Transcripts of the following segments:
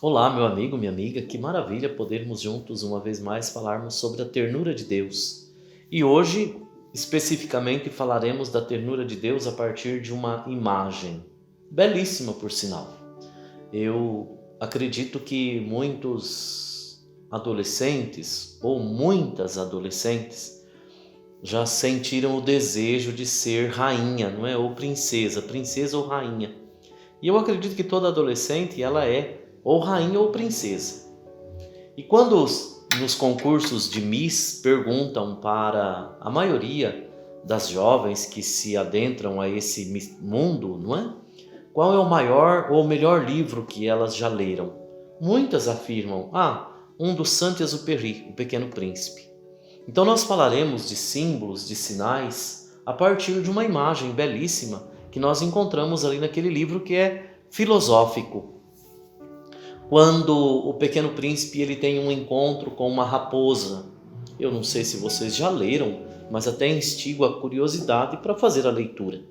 Olá, meu amigo, minha amiga, que maravilha podermos juntos uma vez mais falarmos sobre a ternura de Deus. E hoje, especificamente, falaremos da ternura de Deus a partir de uma imagem, belíssima por sinal. Eu acredito que muitos adolescentes, ou muitas adolescentes, já sentiram o desejo de ser rainha, não é? Ou princesa ou rainha. E eu acredito que toda adolescente, ela é ou rainha ou princesa. E quando nos concursos de Miss perguntam para a maioria das jovens que se adentram a esse mundo, não é? Qual é o maior ou melhor livro que elas já leram? Muitas afirmam, um do Saint-Exupéry, O Pequeno Príncipe. Então nós falaremos de símbolos, de sinais, a partir de uma imagem belíssima que nós encontramos ali naquele livro que é filosófico. Quando o Pequeno Príncipe ele tem um encontro com uma raposa. Eu não sei se vocês já leram, mas até instigo a curiosidade para fazer a leitura.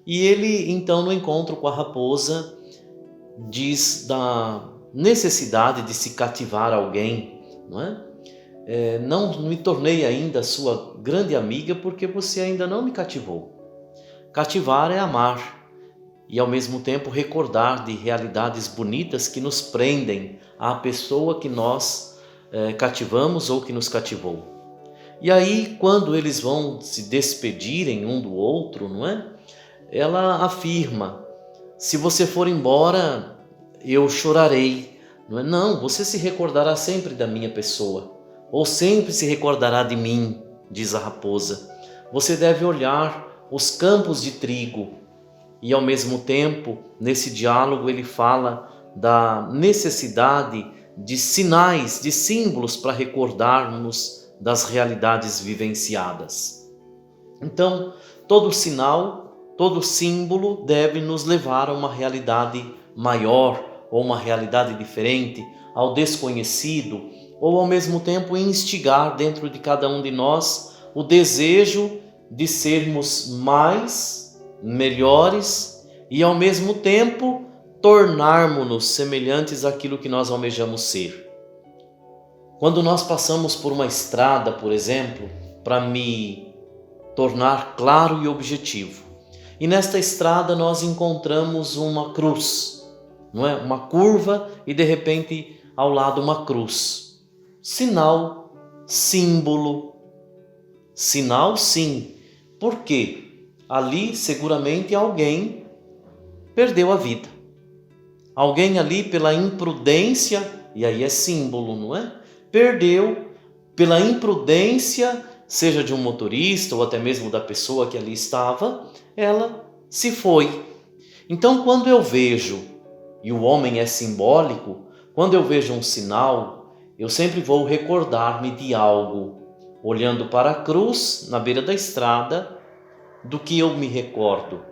E ele, então, no encontro com a raposa, diz da necessidade de se cativar alguém, não é? Não me tornei ainda sua grande amiga porque você ainda não me cativou. Cativar é amar. E ao mesmo tempo recordar de realidades bonitas que nos prendem à pessoa que nós cativamos ou que nos cativou. E aí, quando eles vão se despedirem um do outro, não é? Ela afirma: se você for embora, eu chorarei. Não é? Não, você se recordará sempre da minha pessoa, ou sempre se recordará de mim, diz a raposa. Você deve olhar os campos de trigo. E ao mesmo tempo, nesse diálogo, ele fala da necessidade de sinais, de símbolos para recordarmos das realidades vivenciadas. Então, todo sinal, todo símbolo deve nos levar a uma realidade maior ou uma realidade diferente, ao desconhecido, ou ao mesmo tempo instigar dentro de cada um de nós o desejo de sermos mais melhores e ao mesmo tempo tornarmos-nos semelhantes àquilo que nós almejamos ser. Quando nós passamos por uma estrada, por exemplo, para me tornar claro e objetivo, e nesta estrada nós encontramos uma cruz, não é? Uma curva e de repente ao lado uma cruz. Sinal, símbolo. Sinal sim. Por quê? Ali seguramente alguém perdeu a vida. Alguém ali pela imprudência, e aí é símbolo, não é? Perdeu pela imprudência, seja de um motorista ou até mesmo da pessoa que ali estava, ela se foi. Então quando eu vejo, e o homem é simbólico, quando eu vejo um sinal, eu sempre vou recordar-me de algo, olhando para a cruz na beira da estrada, do que eu me recordo.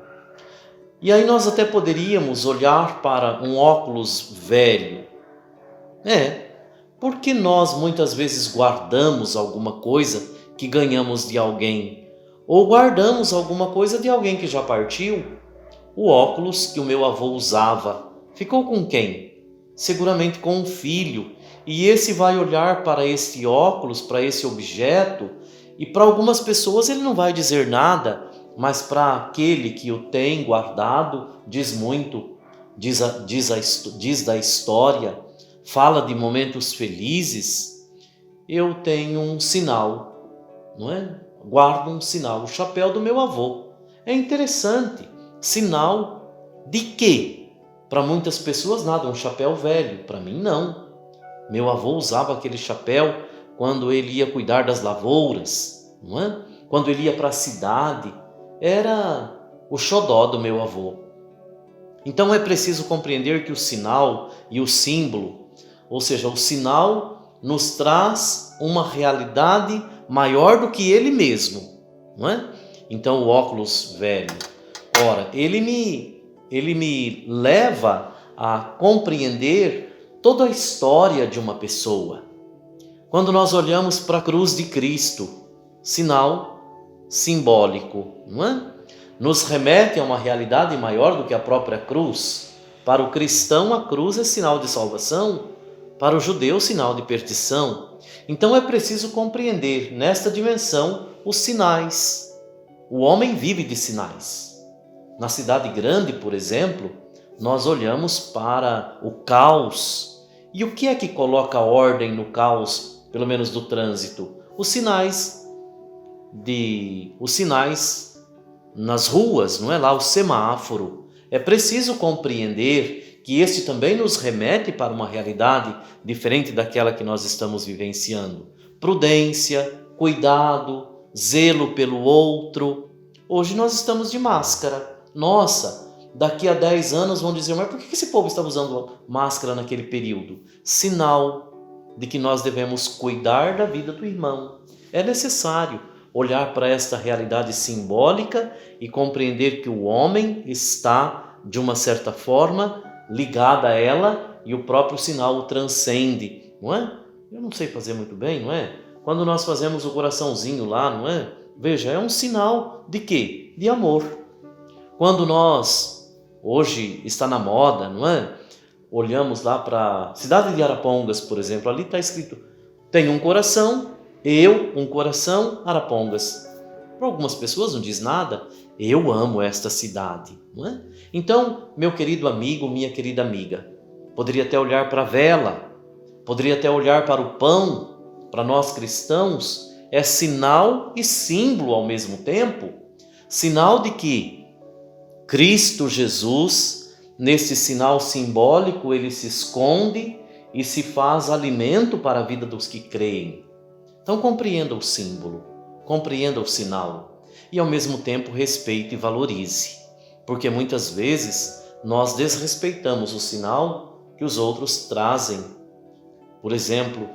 E aí nós até poderíamos olhar para um óculos velho. Porque nós muitas vezes guardamos alguma coisa que ganhamos de alguém, ou guardamos alguma coisa de alguém que já partiu. O óculos que o meu avô usava ficou com quem? Seguramente com um filho. E esse vai olhar para esse óculos, para esse objeto, e para algumas pessoas ele não vai dizer nada, mas para aquele que o tem guardado, diz muito, diz da história, fala de momentos felizes. Eu tenho um sinal, não é? Guardo um sinal, o chapéu do meu avô. É interessante, sinal de quê? Para muitas pessoas nada, um chapéu velho, para mim não. Meu avô usava aquele chapéu quando ele ia cuidar das lavouras, não é? Quando ele ia para a cidade, era o xodó do meu avô. Então é preciso compreender que o sinal e o símbolo, ou seja, o sinal nos traz uma realidade maior do que ele mesmo, não é? Então o óculos velho, ora, ele me leva a compreender toda a história de uma pessoa. Quando nós olhamos para a cruz de Cristo, sinal simbólico, não é? Nos remete a uma realidade maior do que a própria cruz. Para o cristão, a cruz é sinal de salvação, para o judeu, sinal de perdição. Então é preciso compreender nesta dimensão os sinais. O homem vive de sinais. Na cidade grande, por exemplo, nós olhamos para o caos. E o que é que coloca ordem no caos, pelo menos do trânsito? Os sinais nas ruas, não é lá o semáforo. É preciso compreender que este também nos remete para uma realidade diferente daquela que nós estamos vivenciando. Prudência, cuidado, zelo pelo outro. Hoje nós estamos de máscara. Nossa, daqui a 10 anos vão dizer, mas por que esse povo estava usando máscara naquele período? Sinal de que nós devemos cuidar da vida do irmão. É necessário olhar para esta realidade simbólica e compreender que o homem está, de uma certa forma, ligado a ela e o próprio sinal o transcende, não é? Eu não sei fazer muito bem, não é? Quando nós fazemos o coraçãozinho lá, não é? Veja, é um sinal de quê? De amor. Quando nós, hoje está na moda, não é? Olhamos lá para a cidade de Arapongas, por exemplo, ali está escrito, tem um coração, um coração, Arapongas. Para algumas pessoas não diz nada, eu amo esta cidade, não é? Então, meu querido amigo, minha querida amiga, poderia até olhar para a vela, poderia até olhar para o pão, para nós cristãos, é sinal e símbolo ao mesmo tempo, sinal de que Cristo Jesus, nesse sinal simbólico, ele se esconde e se faz alimento para a vida dos que creem. Então compreenda o símbolo, compreenda o sinal e ao mesmo tempo respeite e valorize, porque muitas vezes nós desrespeitamos o sinal que os outros trazem. Por exemplo,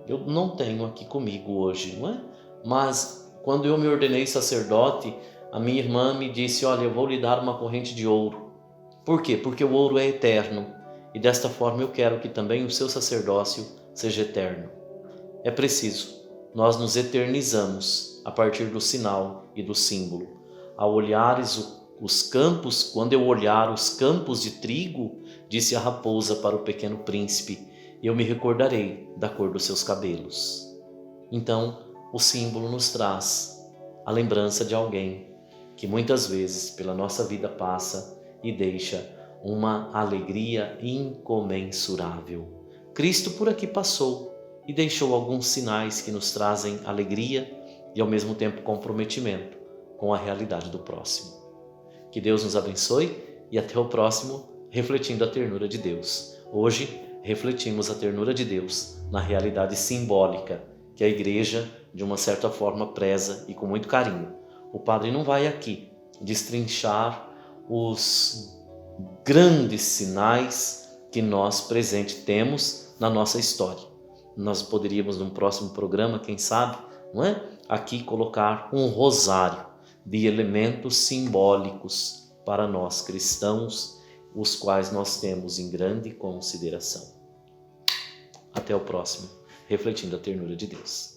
eu não tenho aqui comigo hoje, não é? Mas quando eu me ordenei sacerdote, a minha irmã me disse, olha, eu vou lhe dar uma corrente de ouro. Por quê? Porque o ouro é eterno e desta forma eu quero que também o seu sacerdócio seja eterno. É preciso, nós nos eternizamos a partir do sinal e do símbolo. Ao olhares os campos, quando eu olhar os campos de trigo, disse a raposa para o pequeno príncipe, eu me recordarei da cor dos seus cabelos. Então, o símbolo nos traz a lembrança de alguém que muitas vezes pela nossa vida passa e deixa uma alegria incomensurável. Cristo por aqui passou e deixou alguns sinais que nos trazem alegria e ao mesmo tempo comprometimento com a realidade do próximo. Que Deus nos abençoe e até o próximo Refletindo a Ternura de Deus. Hoje refletimos a ternura de Deus na realidade simbólica que a igreja de uma certa forma preza e com muito carinho. O padre não vai aqui destrinchar os grandes sinais que nós presente temos na nossa história. Nós poderíamos, num próximo programa, quem sabe, não é? Aqui colocar um rosário de elementos simbólicos para nós cristãos, os quais nós temos em grande consideração. Até o próximo, Refletindo a Ternura de Deus.